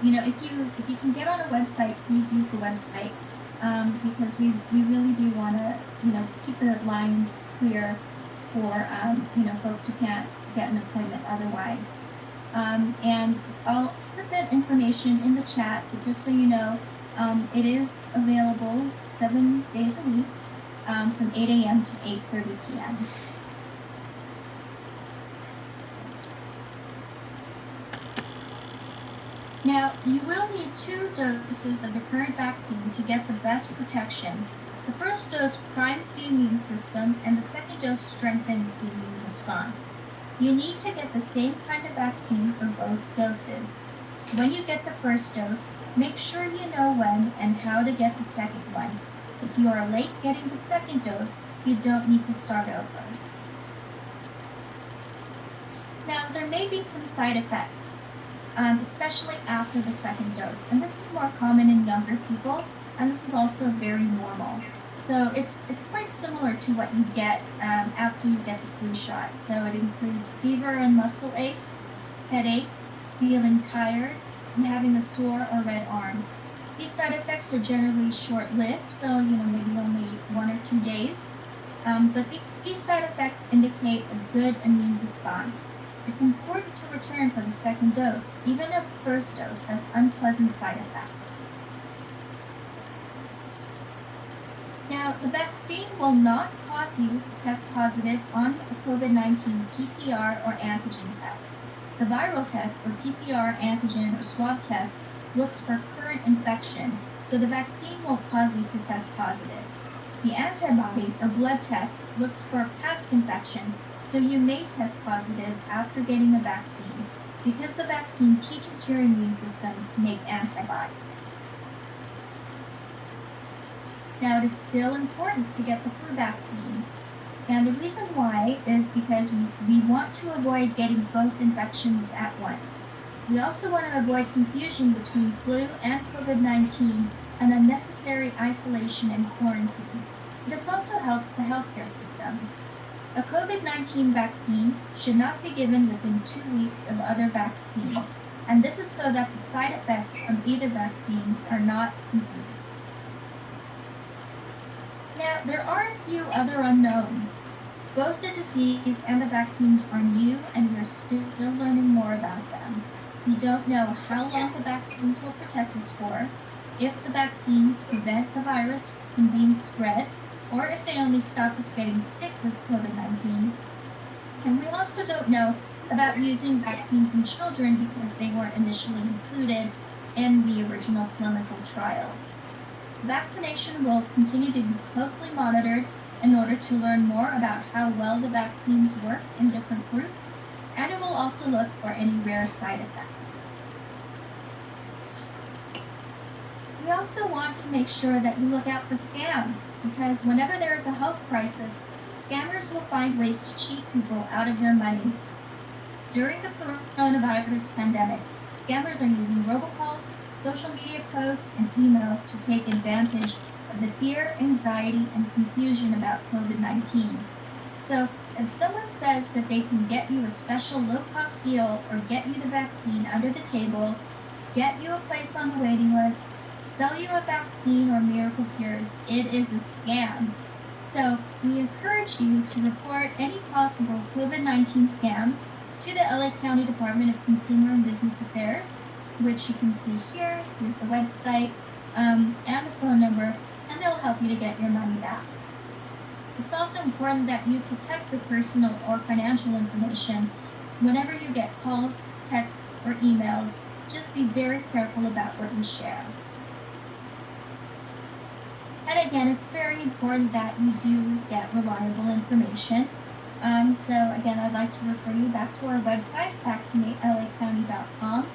if you can get on a website, please use the website, because we really do want to, keep the lines clear for, folks who can't get an appointment otherwise. And I'll put that information in the chat, but just so you know, it is available 7 days a week, from 8 a.m. to 8:30 p.m. Now, you will need 2 doses of the current vaccine to get the best protection. The first dose primes the immune system, and the second dose strengthens the immune response. You need to get the same kind of vaccine for both doses. When you get the first dose, make sure you know when and how to get the second one. If you are late getting the second dose, you don't need to start over. Now, there may be some side effects, especially after the second dose, and this is more common in younger people, and this is also very normal. So it's quite similar to what you get after you get the flu shot. So it includes fever and muscle aches, headache, feeling tired, and having a sore or red arm. These side effects are generally short-lived, so maybe only 1 or 2 days. But these side effects indicate a good immune response. It's important to return for the second dose, even if the first dose has unpleasant side effects. Now, the vaccine will not cause you to test positive on a COVID-19 PCR or antigen test. The viral test, or PCR, antigen, or swab test, looks for current infection, so the vaccine won't cause you to test positive. The antibody, or blood test, looks for past infection, so you may test positive after getting a vaccine, because the vaccine teaches your immune system to make antibodies. Now, it is still important to get the flu vaccine, and the reason why is because we want to avoid getting both infections at once. We also want to avoid confusion between flu and COVID-19 and unnecessary isolation and quarantine. This also helps the healthcare system. A COVID-19 vaccine should not be given within 2 weeks of other vaccines, and this is so that the side effects from either vaccine are not confused. Now, there are a few other unknowns. Both the disease and the vaccines are new, and we're still learning more about them. We don't know how long the vaccines will protect us for, if the vaccines prevent the virus from being spread, or if they only stop us getting sick with COVID-19. And we also don't know about using vaccines in children because they weren't initially included in the original clinical trials. Vaccination will continue to be closely monitored in order to learn more about how well the vaccines work in different groups, and it will also look for any rare side effects. We also want to make sure that you look out for scams, because whenever there is a health crisis, scammers will find ways to cheat people out of their money. During the coronavirus pandemic, scammers are using robocalls, social media posts, and emails to take advantage of the fear, anxiety, and confusion about COVID-19. So if someone says that they can get you a special low-cost deal or get you the vaccine under the table, get you a place on the waiting list, sell you a vaccine or miracle cures, it is a scam. So we encourage you to report any possible COVID-19 scams to the LA County Department of Consumer and Business Affairs, which you can see here. Here's the website and the phone number, and they'll help you to get your money back. It's also important that you protect your personal or financial information. Whenever you get calls, texts, or emails, just be very careful about what you share. And again, it's very important that you do get reliable information. So again, I'd like to refer you back to our website, vaccinatelacounty.com.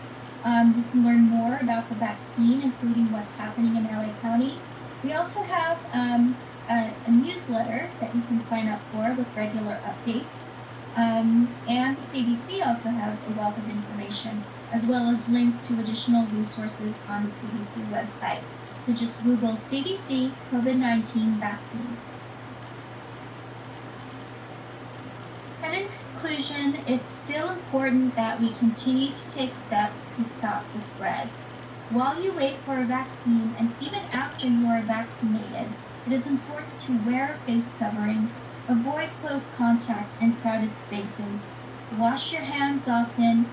You can learn more about the vaccine, including what's happening in LA County. We also have a newsletter that you can sign up for with regular updates. And the CDC also has a wealth of information, as well as links to additional resources on the CDC website. So just Google CDC COVID-19 vaccine. And in conclusion, it's still important that we continue to take steps to stop the spread. While you wait for a vaccine, and even after you are vaccinated, it is important to wear a face covering, avoid close contact and crowded spaces, wash your hands often,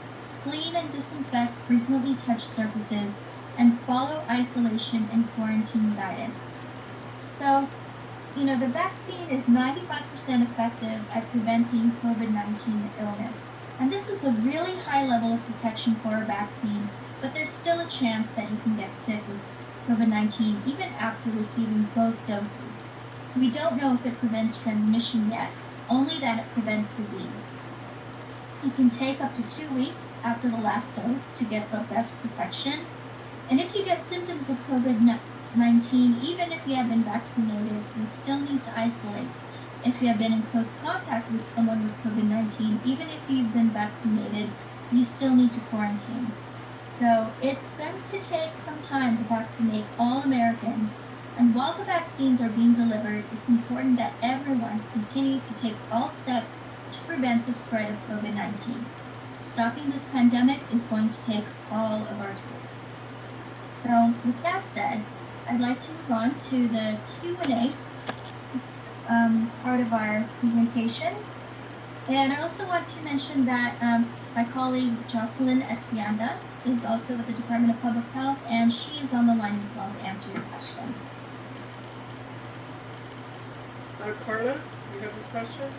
clean and disinfect frequently touched surfaces, and follow isolation and quarantine guidance. So, the vaccine is 95% effective at preventing COVID-19 illness. And this is a really high level of protection for a vaccine, but there's still a chance that you can get sick with COVID-19 even after receiving both doses. We don't know if it prevents transmission yet, only that it prevents disease. It can take up to 2 weeks after the last dose to get the best protection. And if you get symptoms of COVID-19, even if you have been vaccinated, you still need to isolate. If you have been in close contact with someone with COVID-19, even if you've been vaccinated, you still need to quarantine. So it's going to take some time to vaccinate all Americans. And while the vaccines are being delivered, it's important that everyone continue to take all steps to prevent the spread of COVID-19. Stopping this pandemic is going to take all of our tools. So with that said, I'd like to move on to the Q&A part of our presentation. And I also want to mention that my colleague Jocelyn Estianda is also with the Department of Public Health, and she is on the line as well to answer your questions. Carla, you have a question?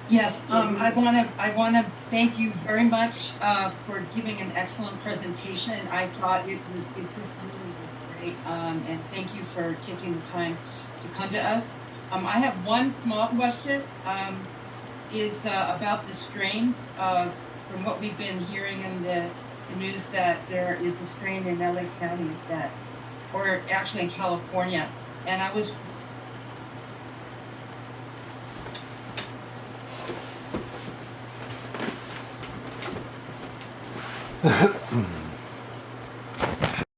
Yes, I want to thank you very much for giving an excellent presentation. I thought it really was great, and thank you for taking the time to come to us. I have one small question, is about the strains. From what we've been hearing in the news, that there is a strain in LA County that, or actually in California, and I was